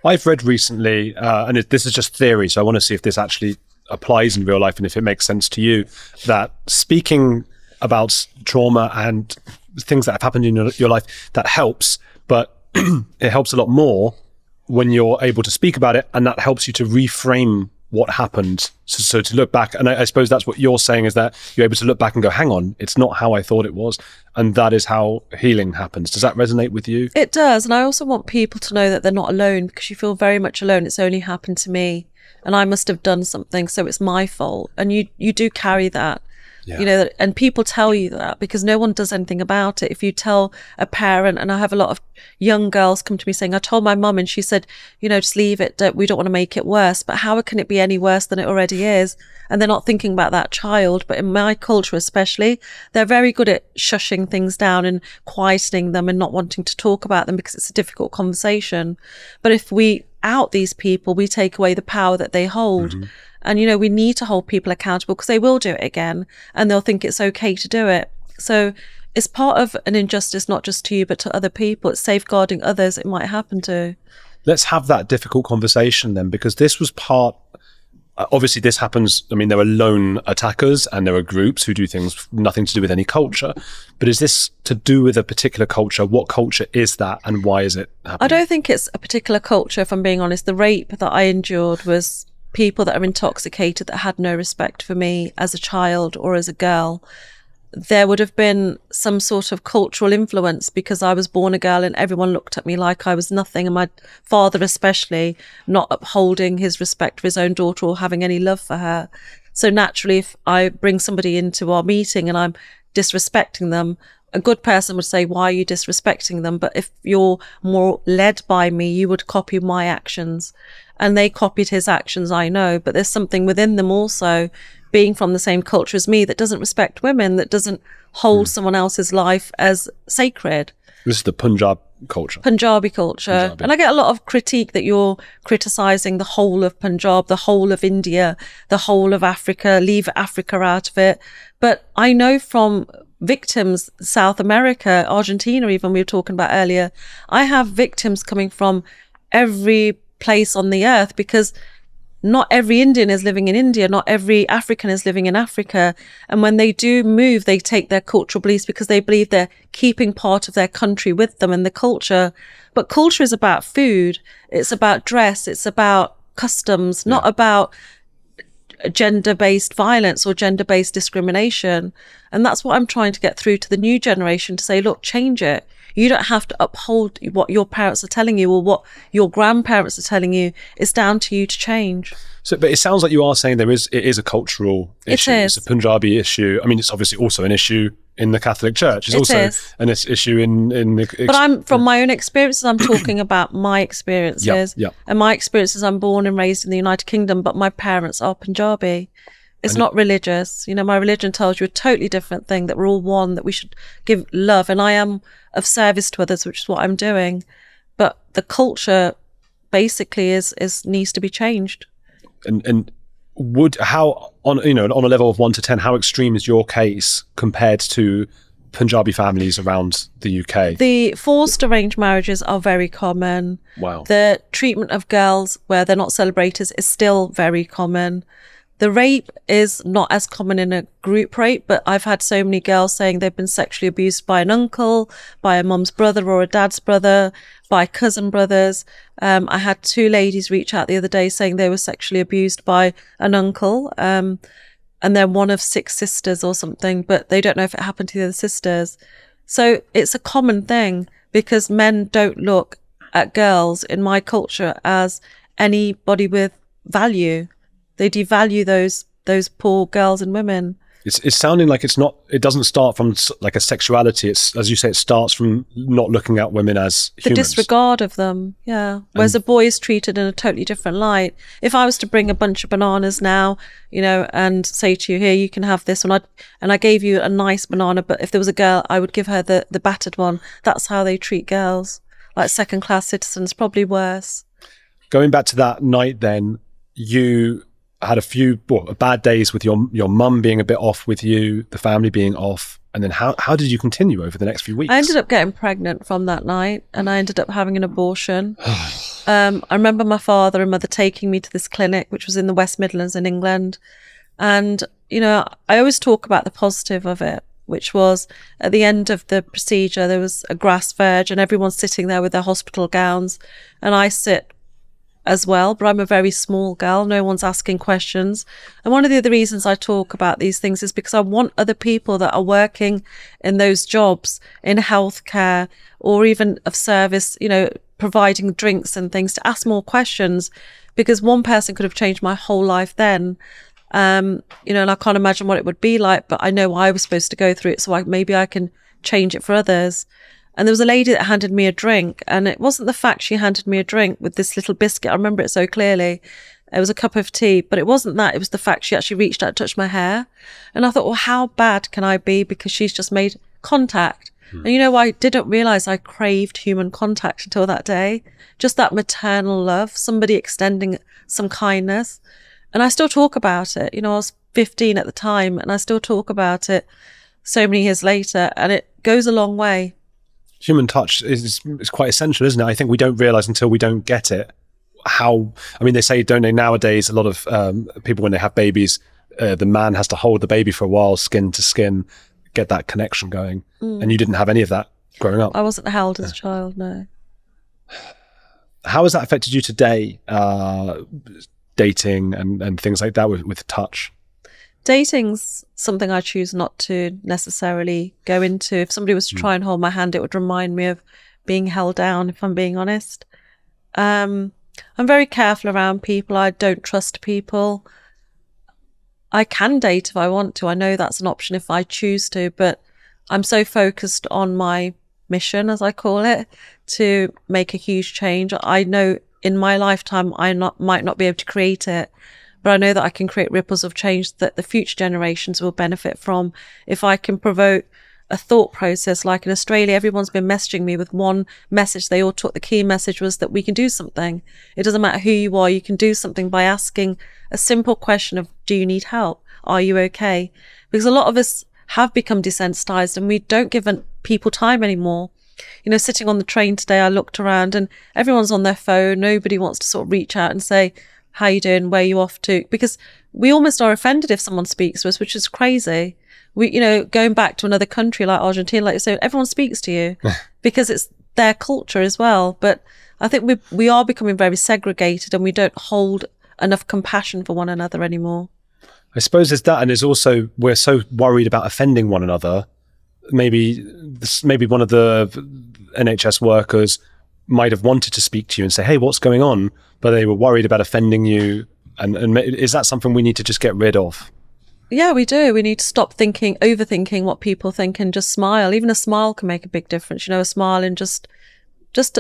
I've read recently, and this is just theory, so I want to see if this actually applies in real life and if it makes sense to you, that speaking about trauma and things that have happened in your life, that helps, but it helps a lot more when you're able to speak about it, and that helps you to reframe what happened. So to look back, and I suppose that's what you're saying, is that you're able to look back and go, hang on, it's not how I thought it was. And that is how healing happens. Does that resonate with you? It does. And I also want people to know that they're not alone, because you feel very much alone. It's only happened to me and I must have done something, so it's my fault. And you do carry that. Yeah. You know, and people tell you that because no one does anything about it. If you tell a parent, and I have a lot of young girls come to me saying, I told my mum and she said, you know, just leave it. We don't want to make it worse. But how can it be any worse than it already is? And they're not thinking about that child. But in my culture especially, they're very good at shushing things down and quietening them and not wanting to talk about them because it's a difficult conversation. But if we out these people, we take away the power that they hold. Mm-hmm. And, you know, we need to hold people accountable because they will do it again and they'll think it's okay to do it. So it's part of an injustice, not just to you, but to other people. It's safeguarding others it might happen to. Let's have that difficult conversation then, because this was part, obviously this happens, I mean, there are lone attackers and there are groups who do things nothing to do with any culture. But is this to do with a particular culture? What culture is that and why is it happening? I don't think it's a particular culture, if I'm being honest. The rape that I endured was people that are intoxicated, that had no respect for me as a child or as a girl. There would have been some sort of cultural influence because I was born a girl and everyone looked at me like I was nothing, and my father especially not upholding his respect for his own daughter or having any love for her. So naturally, if I bring somebody into our meeting and I'm disrespecting them, a good person would say, why are you disrespecting them? But if you're more led by me, you would copy my actions. And they copied his actions, I know, but there's something within them also, being from the same culture as me, that doesn't respect women, that doesn't hold someone else's life as sacred. This is the Punjabi culture. Punjabi culture. Punjabi. And I get a lot of critique that you're criticising the whole of Punjab, the whole of India, the whole of Africa, leave Africa out of it. But I know from victims, South America, Argentina even, we were talking about earlier, I have victims coming from every place on the earth, because not every Indian is living in India, not every African is living in Africa. And when they do move, they take their cultural beliefs because they believe they're keeping part of their country with them and the culture. But culture is about food, it's about dress, it's about customs, not about gender-based violence or gender-based discrimination. And that's what I'm trying to get through to the new generation, to say, look, change it. You don't have to uphold what your parents are telling you or what your grandparents are telling you. It's down to you to change. So, but it sounds like you are saying it is a cultural issue. It is. It's a Punjabi issue. I mean, it's obviously also an issue in the Catholic Church. It's also an issue in the... But I'm, from my own experiences, I'm talking about my experiences. Yep. And my experiences, I'm born and raised in the United Kingdom, but my parents are Punjabi. It's not religious. You know, my religion tells you a totally different thing, that we're all one, that we should give love. And I am of service to others, which is what I'm doing. But the culture basically needs to be changed. And how, on a level of 1 to 10, how extreme is your case compared to Punjabi families around the UK? The forced arranged marriages are very common. Wow. The treatment of girls where they're not celebrators is still very common. The rape is not as common in a group rape, but I've had so many girls saying they've been sexually abused by an uncle, by a mum's brother or a dad's brother, by cousin brothers. I had 2 ladies reach out the other day saying they were sexually abused by an uncle, and they're one of 6 sisters or something, but they don't know if it happened to the other sisters. So it's a common thing because men don't look at girls in my culture as anybody with value. They devalue those poor girls and women. It's sounding like it doesn't start from like a sexuality. It's, as you say, it starts from not looking at women as humans. The disregard of them, yeah. Whereas a boy is treated in a totally different light. If I was to bring a bunch of bananas now, and say to you, here, you can have this one, and I gave you a nice banana, but if there was a girl, I would give her the battered one. That's how they treat girls, like second-class citizens, probably worse. Going back to that night then, you had a few bad days with your mum being a bit off with you, the family being off, And then how did you continue over the next few weeks? I ended up getting pregnant from that night, and I ended up having an abortion. I remember my father and mother taking me to this clinic, which was in the West Midlands in England. And, you know, I always talk about the positive of it, which was at the end of the procedure, there was a grass verge and everyone's sitting there with their hospital gowns. And I sit as well, but I'm a very small girl. No one's asking questions. And one of the other reasons I talk about these things is because I want other people that are working in those jobs in healthcare or even of service, you know, providing drinks and things, to ask more questions, because one person could have changed my whole life then. You know, and I can't imagine what it would be like, but I know I was supposed to go through it, so maybe I can change it for others. And there was a lady that handed me a drink, and it wasn't the fact she handed me a drink with this little biscuit. I remember it so clearly. It was a cup of tea, but it wasn't that. It was the fact she actually reached out and touched my hair. And I thought, well, how bad can I be because she's just made contact? And you know, I didn't realize I craved human contact until that day. Just that maternal love, somebody extending some kindness. And I still talk about it. You know, I was 15 at the time, and I still talk about it so many years later, and it goes a long way. Human touch is quite essential, isn't it? I think we don't realize until we don't get it how, I mean, they say, don't they, nowadays, a lot of people, when they have babies, the man has to hold the baby for a while, skin to skin, get that connection going. And you didn't have any of that growing up. I wasn't held as a child, no. How has that affected you today, dating and things like that with touch? Dating's something I choose not to necessarily go into. If somebody was to try and hold my hand, it would remind me of being held down, if I'm being honest. I'm very careful around people. I don't trust people. I can date if I want to. I know that's an option if I choose to, but I'm so focused on my mission, as I call it, to make a huge change. I know in my lifetime I might not be able to create it, but I know that I can create ripples of change that the future generations will benefit from. If I can provoke a thought process, like in Australia, everyone's been messaging me with one message. They all took the key message was that we can do something. It doesn't matter who you are, you can do something by asking a simple question of, do you need help? Are you okay? Because a lot of us have become desensitized and we don't give people time anymore. You know, sitting on the train today, I looked around and everyone's on their phone. Nobody wants to sort of reach out and say, how you doing? Where you off to? Because we almost are offended if someone speaks to us, which is crazy. We, you know, going back to another country like Argentina, like you say, everyone speaks to you because it's their culture as well. But I think we are becoming very segregated and we don't hold enough compassion for one another anymore. I suppose there's that, and there's also, we're so worried about offending one another. Maybe one of the NHS workers might have wanted to speak to you and say, hey, what's going on? But they were worried about offending you. And is that something we need to just get rid of? Yeah, we do. We need to stop overthinking what people think and just smile. Even a smile can make a big difference. You know, a smile and just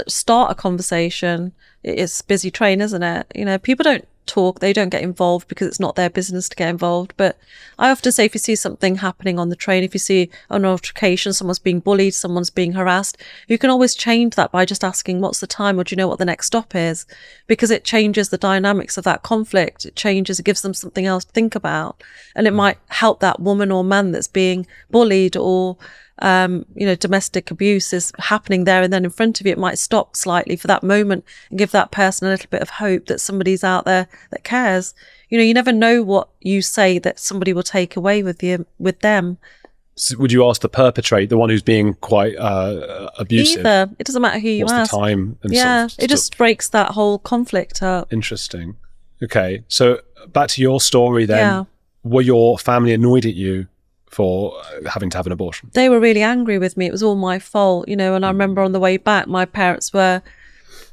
start a conversation. It's busy train, isn't it? You know, people don't talk, they don't get involved because it's not their business to get involved. But I often say, if you see something happening on the train, if you see an altercation, someone's being bullied, someone's being harassed, you can always change that by just asking, what's the time, or do you know what the next stop is? Because it changes the dynamics of that conflict. It gives them something else to think about, and it might help that woman or man that's being bullied, or you know, domestic abuse is happening there and then in front of you. It might stop slightly for that moment and give that person a little bit of hope that somebody's out there that cares. You know, you never know what you say that somebody will take away with them. So would you ask the perpetrator, the one who's being quite abusive? Either. It doesn't matter who you ask. What's the time? And yeah, it just breaks that whole conflict up. Interesting. Okay, so back to your story then. Yeah. Were your family annoyed at you for having to have an abortion? They were really angry with me. It was all my fault, you know, and I remember on the way back, my parents were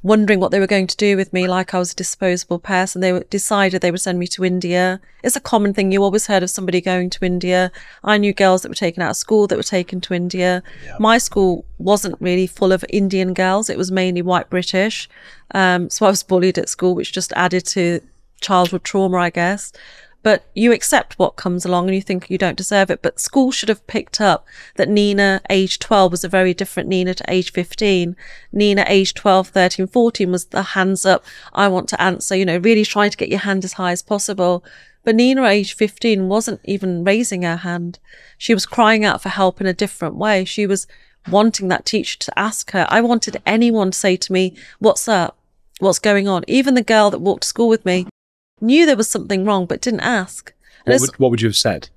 wondering what they were going to do with me, like I was a disposable person. They decided they would send me to India. It's a common thing. You always heard of somebody going to India. I knew girls that were taken out of school that were taken to India. Yeah. My school wasn't really full of Indian girls. It was mainly white British. So I was bullied at school, which just added to childhood trauma, I guess. But you accept what comes along and you think you don't deserve it. But school should have picked up that Nina, age 12, was a very different Nina to age 15. Nina, age 12, 13, 14 was the hands up. I want to answer, you know, really trying to get your hand as high as possible. But Nina, at age 15, wasn't even raising her hand. She was crying out for help in a different way. She was wanting that teacher to ask her. I wanted anyone to say to me, what's up? What's going on? Even the girl that walked to school with me knew there was something wrong, but didn't ask. What would you have said?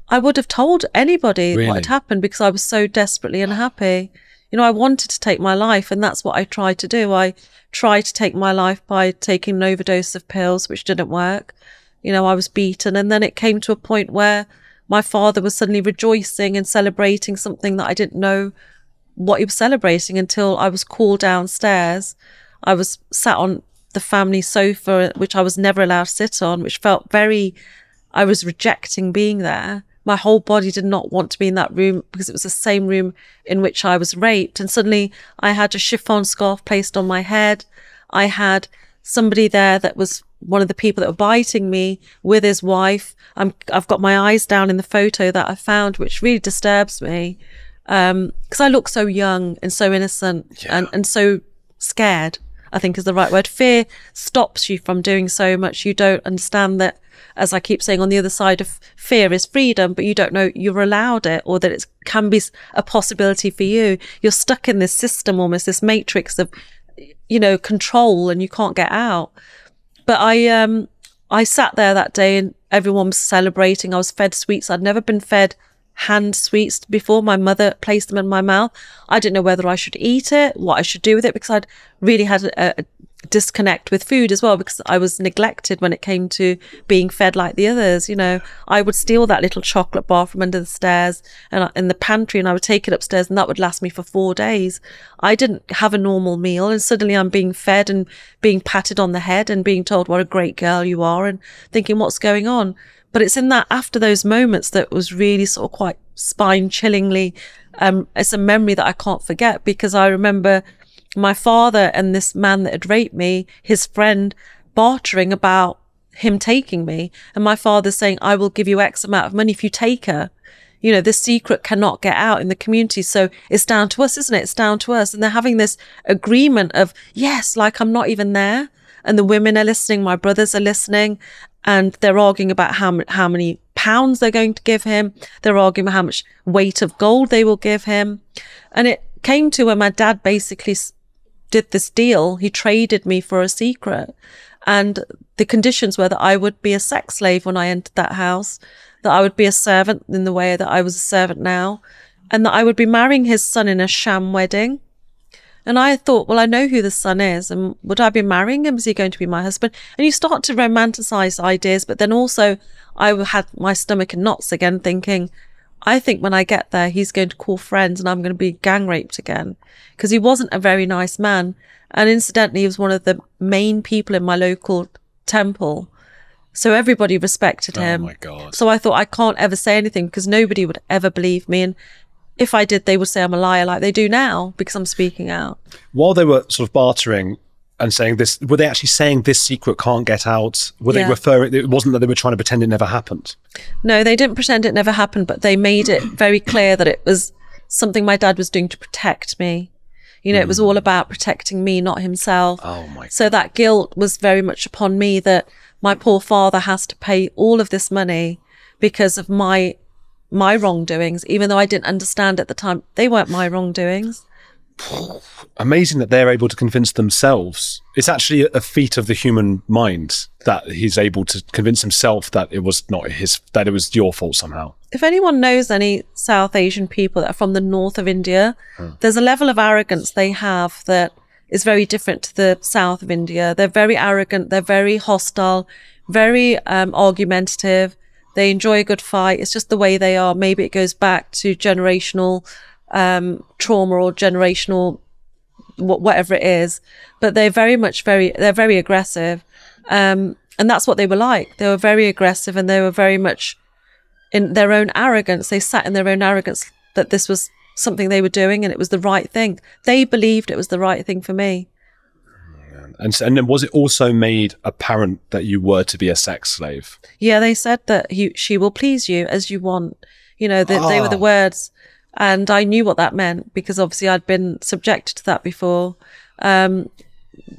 I would have told anybody Really? what had happened because I was so desperately unhappy. You know, I wanted to take my life, and that's what I tried to do. I tried to take my life by taking an overdose of pills, which didn't work. You know, I was beaten. And then it came to a point where my father was suddenly rejoicing and celebrating something that I didn't know what he was celebrating until I was called downstairs. I was sat on the family sofa, which I was never allowed to sit on, which felt I was rejecting being there. My whole body did not want to be in that room because it was the same room in which I was raped. And suddenly I had a chiffon scarf placed on my head. I had somebody there that was one of the people that were biting me with his wife. I've got my eyes down in the photo that I found, which really disturbs me because I look so young and so innocent and so scared, I think is the right word. Fear stops you from doing so much. You don't understand that, as I keep saying, on the other side of fear is freedom, but you don't know you're allowed it or that it can be a possibility for you. You're stuck in this system, almost this matrix of, you know, control, and you can't get out. But I sat there that day and everyone was celebrating. I was fed sweets. I'd never been fed hand sweets before. My mother placed them in my mouth. I didn't know whether I should eat it, what I should do with it, because I'd really had a disconnect with food as well, because I was neglected when it came to being fed like the others. You know, I would steal that little chocolate bar from under the stairs and in the pantry, and I would take it upstairs, and that would last me for 4 days. I didn't have a normal meal, and suddenly I'm being fed and being patted on the head and being told what a great girl you are, and thinking, what's going on? But it's in that, after those moments, that was really sort of quite spine-chillingly, it's a memory that I can't forget, because I remember my father and this man that had raped me, his friend, bartering about him taking me. And my father saying, I will give you X amount of money if you take her. You know, this secret cannot get out in the community. So it's down to us, isn't it? It's down to us. And they're having this agreement of, yes, like I'm not even there. And the women are listening. My brothers are listening. And they're arguing about how many pounds they're going to give him. They're arguing about how much weight of gold they will give him. And it came to where my dad basically did this deal. He traded me for a secret. And the conditions were that I would be a sex slave when I entered that house, that I would be a servant in the way that I was a servant now, and that I would be marrying his son in a sham wedding. And I thought, well, I know who the son is, and would I be marrying him? Is he going to be my husband? And you start to romanticize ideas, but then also I had my stomach in knots again, thinking, I think when I get there, he's going to call friends and I'm going to be gang raped again, because he wasn't a very nice man. And incidentally, he was one of the main people in my local temple. So everybody respected him. Oh my God. So I thought, I can't ever say anything because nobody would ever believe me. And if I did, they would say I'm a liar like they do now because I'm speaking out. While they were sort of bartering and saying this, were they actually saying this secret can't get out? Were they referring, it wasn't that they were trying to pretend it never happened? No, they didn't pretend it never happened, but they made it very clear that it was something my dad was doing to protect me. You know, it was all about protecting me, not himself. Oh my God. So that guilt was very much upon me, that my poor father has to pay all of this money because of my wrongdoings, even though I didn't understand at the time. They weren't my wrongdoings. Amazing that they're able to convince themselves. It's actually a feat of the human mind that he's able to convince himself that it was not his, that it was your fault somehow. If anyone knows any South Asian people that are from the north of India, there's a level of arrogance they have that is very different to the south of India. They're very arrogant. They're very hostile, very argumentative. They enjoy a good fight. It's just the way they are. Maybe it goes back to generational trauma or generational whatever it is, but they're very aggressive, and that's what they were like. They were very aggressive, and they were very much in their own arrogance. They sat in their own arrogance that this was something they were doing and it was the right thing. They believed it was the right thing for me. And then was it also made apparent that you were to be a sex slave? Yeah, they said that she will please you as you want. You know, they were the words. And I knew what that meant because obviously I'd been subjected to that before.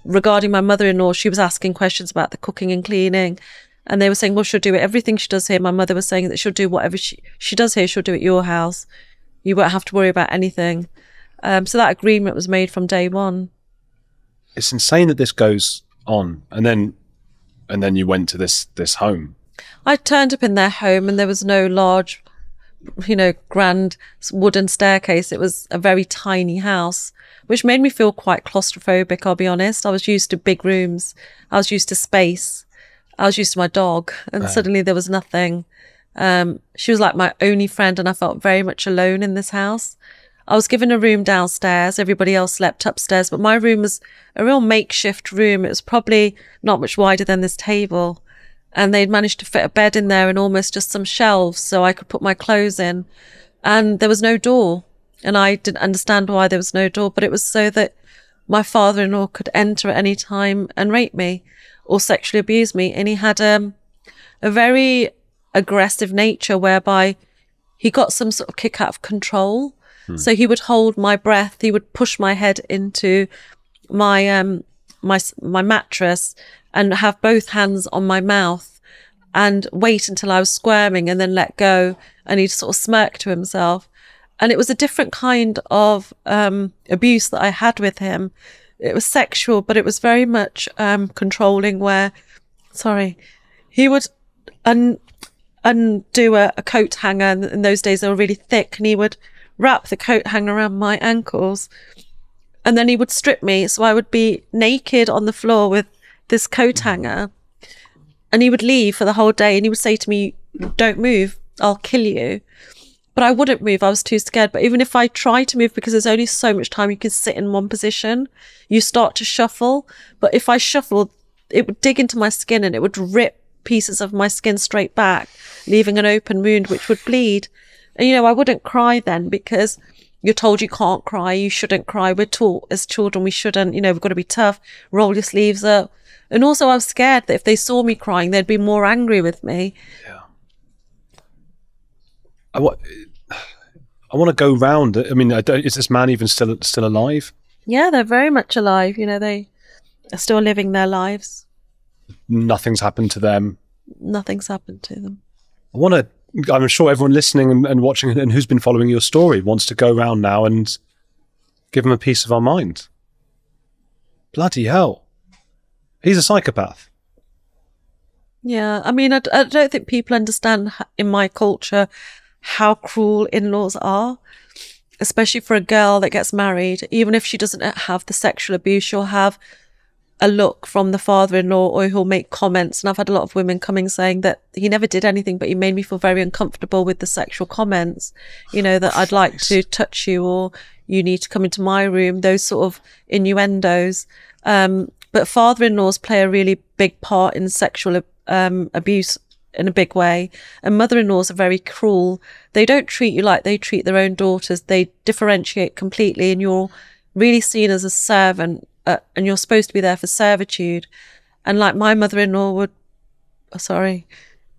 Regarding my mother-in-law, she was asking questions about the cooking and cleaning. And they were saying, well, she'll do it. Everything she does here, my mother was saying that she'll do whatever she does here, she'll do at your house. You won't have to worry about anything. So that agreement was made from day one. It's insane that this goes on. And then you went to this home. I turned up in their home and there was no large, grand wooden staircase. It was a very tiny house, which made me feel quite claustrophobic, I'll be honest. I was used to big rooms. I was used to space. I was used to my dog, and suddenly there was nothing. She was like my only friend, and I felt very much alone in this house. I was given a room downstairs. Everybody else slept upstairs, but my room was a real makeshift room. It was probably not much wider than this table, and they'd managed to fit a bed in there and almost just some shelves so I could put my clothes in. And there was no door, and I didn't understand why there was no door, but it was so that my father-in-law could enter at any time and rape me or sexually abuse me. And he had a very aggressive nature whereby he got some sort of kick out of control. So he would hold my breath. He would push my head into my my mattress and have both hands on my mouth and wait until I was squirming and then let go. And he'd sort of smirk to himself. And it was a different kind of abuse that I had with him. It was sexual, but it was very much controlling where, he would undo a coat hanger. And in those days, they were really thick. And he would wrap the coat hanger around my ankles. And then he would strip me. So I would be naked on the floor with this coat hanger. And he would leave for the whole day. And he would say to me, don't move, I'll kill you. But I wouldn't move. I was too scared. But even if I tried to move, because there's only so much time you can sit in one position, you start to shuffle. But if I shuffled, it would dig into my skin and it would rip pieces of my skin straight back, leaving an open wound which would bleed. And, I wouldn't cry then because you're told you can't cry. You shouldn't cry. We're taught as children we shouldn't. We've got to be tough, roll your sleeves up. And also I was scared that if they saw me crying, they'd be more angry with me. Yeah. I want to go round. I mean, is this man even still alive? Yeah, they're very much alive. They are still living their lives. Nothing's happened to them. Nothing's happened to them. I'm sure everyone listening and watching and who's been following your story wants to go round now and give them a piece of our mind. Bloody hell. He's a psychopath. Yeah, I mean, I don't think people understand in my culture how cruel in-laws are, especially for a girl that gets married. Even if she doesn't have the sexual abuse, she'll have a look from the father-in-law or he'll make comments. And I've had a lot of women coming saying that he never did anything, but he made me feel very uncomfortable with the sexual comments, that I'd like to touch you or you need to come into my room, those sort of innuendos. But father-in-laws play a really big part in sexual abuse in a big way. And mother-in-laws are very cruel. They don't treat you like they treat their own daughters. They differentiate completely, and you're really seen as a servant, and you're supposed to be there for servitude. And like my mother-in-law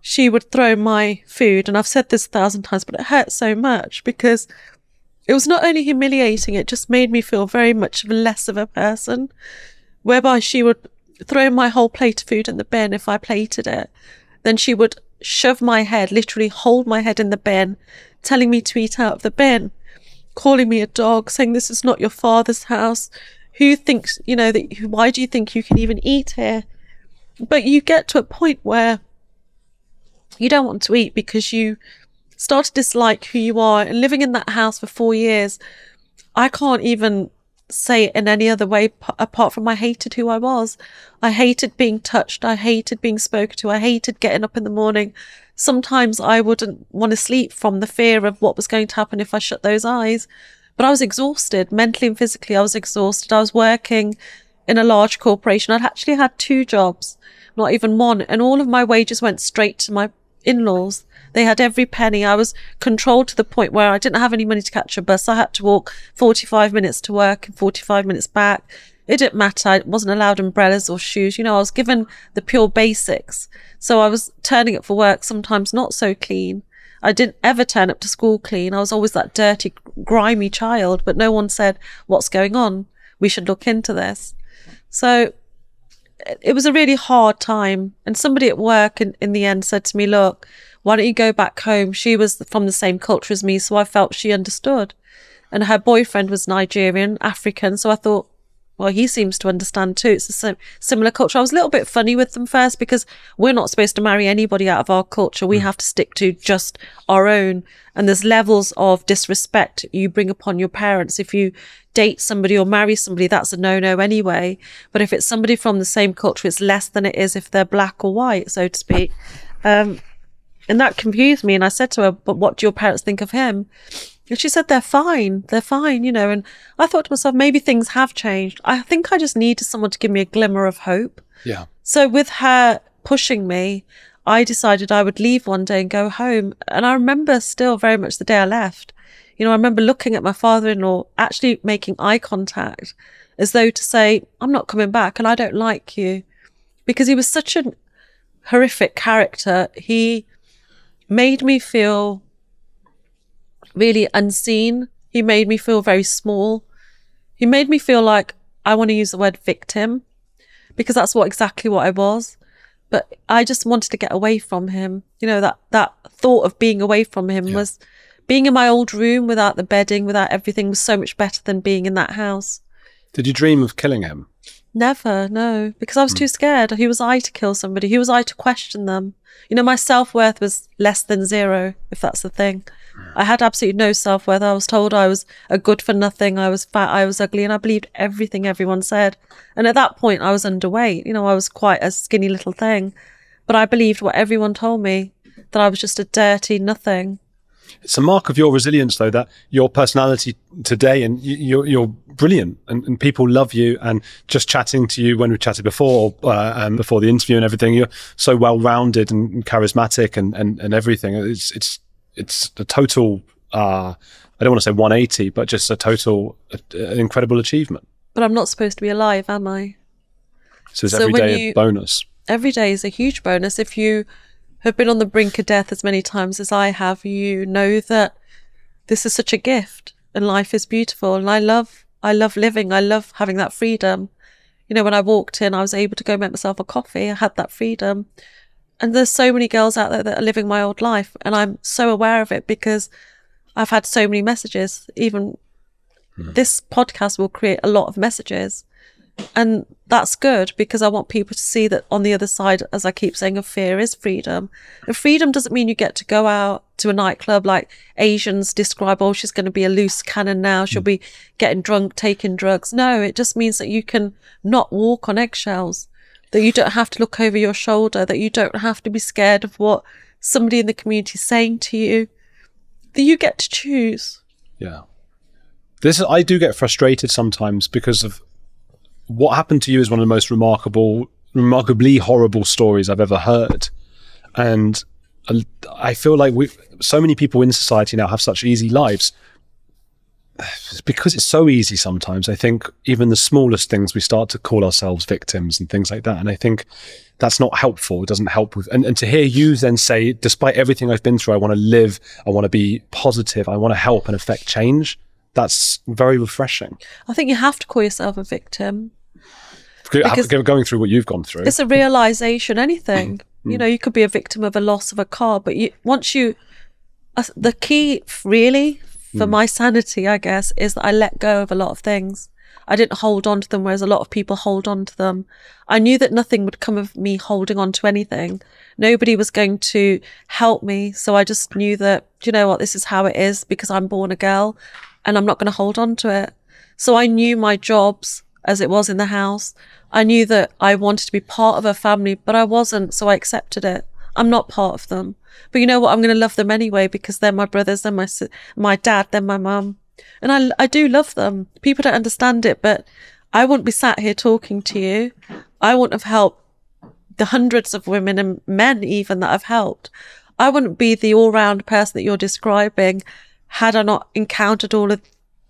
she would throw my food, and I've said this 1,000 times, but it hurt so much because it was not only humiliating, it just made me feel very much less of a person, whereby she would throw my whole plate of food in the bin if I plated it. Then she would shove my head, literally hold my head in the bin, telling me to eat out of the bin, calling me a dog, saying this is not your father's house. Who thinks, why do you think you can even eat here? But you get to a point where you don't want to eat because you start to dislike who you are. And living in that house for 4 years, I can't even say it in any other way apart from I hated who I was. I hated being touched. I hated being spoken to. I hated getting up in the morning. Sometimes I wouldn't want to sleep from the fear of what was going to happen if I shut those eyes. But I was exhausted, mentally and physically. I was exhausted. I was working in a large corporation. I'd actually had 2 jobs, not even one. And all of my wages went straight to my in-laws. They had every penny. I was controlled to the point where I didn't have any money to catch a bus. I had to walk 45 minutes to work and 45 minutes back. It didn't matter. I wasn't allowed umbrellas or shoes. I was given the pure basics. So I was turning up for work, sometimes not so clean. I didn't ever turn up to school clean. I was always that dirty, grimy child, but no one said, what's going on? We should look into this. So it was a really hard time. And somebody at work in the end said to me, look, why don't you go back home? She was from the same culture as me, so I felt she understood. And her boyfriend was Nigerian, African, so I thought, well, he seems to understand too. It's a similar culture. I was a little bit funny with them first because we're not supposed to marry anybody out of our culture. We have to stick to just our own. And there's levels of disrespect you bring upon your parents. If you date somebody or marry somebody, that's a no-no anyway. But if it's somebody from the same culture, it's less than it is if they're black or white, so to speak. And that confused me. And I said to her, but what do your parents think of him? And she said, they're fine, you know. And I thought to myself, maybe things have changed. I think I just needed someone to give me a glimmer of hope. Yeah. So with her pushing me, I decided I would leave one day and go home. And I remember still very much the day I left. You know, I remember looking at my father-in-law, actually making eye contact, as though to say, I'm not coming back and I don't like you. Because he was such a horrific character. He made me feel really unseen. He made me feel very small. He made me feel like, I want to use the word victim, because that's exactly what I was. But I just wanted to get away from him. You know, that thought of being away from him was being in my old room without the bedding, without everything, was so much better than being in that house. Did you dream of killing him? Never, no, because I was too scared. Who was I to kill somebody? Who was I to question them? You know, my self-worth was less than zero, if that's the thing. I had absolutely no self-worth. I was told I was a good for nothing. I was fat, I was ugly, and I believed everything everyone said. And at that point, I was underweight. You know, I was quite a skinny little thing. But I believed what everyone told me, that I was just a dirty nothing. It's a mark of your resilience, though, that your personality today, and you're brilliant, and people love you. And just chatting to you when we chatted before, before the interview and everything, you're so well-rounded and charismatic and everything. It's a total, I don't want to say 180, but just a total an incredible achievement. But I'm not supposed to be alive, am I? So is every day a bonus? Every day is a huge bonus. If you have been on the brink of death as many times as I have, you know that this is such a gift and life is beautiful. And I love living. I love having that freedom. You know, when I walked in, I was able to go make myself a coffee. I had that freedom. And there's so many girls out there that are living my old life. And I'm so aware of it because I've had so many messages. Even this podcast will create a lot of messages. And that's good, because I want people to see that on the other side, as I keep saying, of fear is freedom. And freedom doesn't mean you get to go out to a nightclub like Asians describe, oh, she's going to be a loose cannon now. She'll be getting drunk, taking drugs. No, it just means that you can not walk on eggshells, that you don't have to look over your shoulder, that you don't have to be scared of what somebody in the community is saying to you, that you get to choose. Yeah. I do get frustrated sometimes because of what happened to you is one of the most remarkably horrible stories I've ever heard. And I feel like so many people in society now have such easy lives. It's because it's so easy sometimes. I think even the smallest things, we start to call ourselves victims and things like that. And I think that's not helpful. It doesn't help with, and to hear you then say, despite everything I've been through, I want to live, I want to be positive, I want to help and affect change. That's very refreshing. I think you have to call yourself a victim. Because going through what you've gone through. It's a realization, anything. You know, you could be a victim of a loss of a car, but the key really for my sanity, I guess, is that I let go of a lot of things. I didn't hold on to them, whereas a lot of people hold on to them. I knew that nothing would come of me holding on to anything. Nobody was going to help me. So I just knew that, you know what, this is how it is because I'm born a girl and I'm not going to hold on to it. So I knew my jobs as it was in the house. I knew that I wanted to be part of a family, but I wasn't. So I accepted it. I'm not part of them. But you know what? I'm going to love them anyway because they're my brothers, they're my dad, they're my mum. And I do love them. People don't understand it, but I wouldn't be sat here talking to you. I wouldn't have helped the hundreds of women and men even that I've helped. I wouldn't be the all-round person that you're describing had I not encountered all of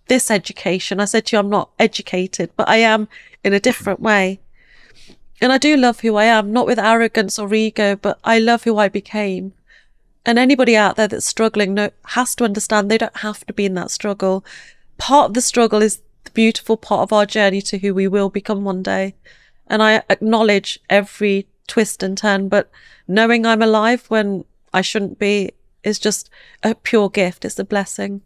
this education. I said to you, I'm not educated, but I am in a different way. And I do love who I am, not with arrogance or ego, but I love who I became. And anybody out there that's struggling has to understand they don't have to be in that struggle. Part of the struggle is the beautiful part of our journey to who we will become one day. and I acknowledge every twist and turn, but knowing I'm alive when I shouldn't be is just a pure gift. It's a blessing.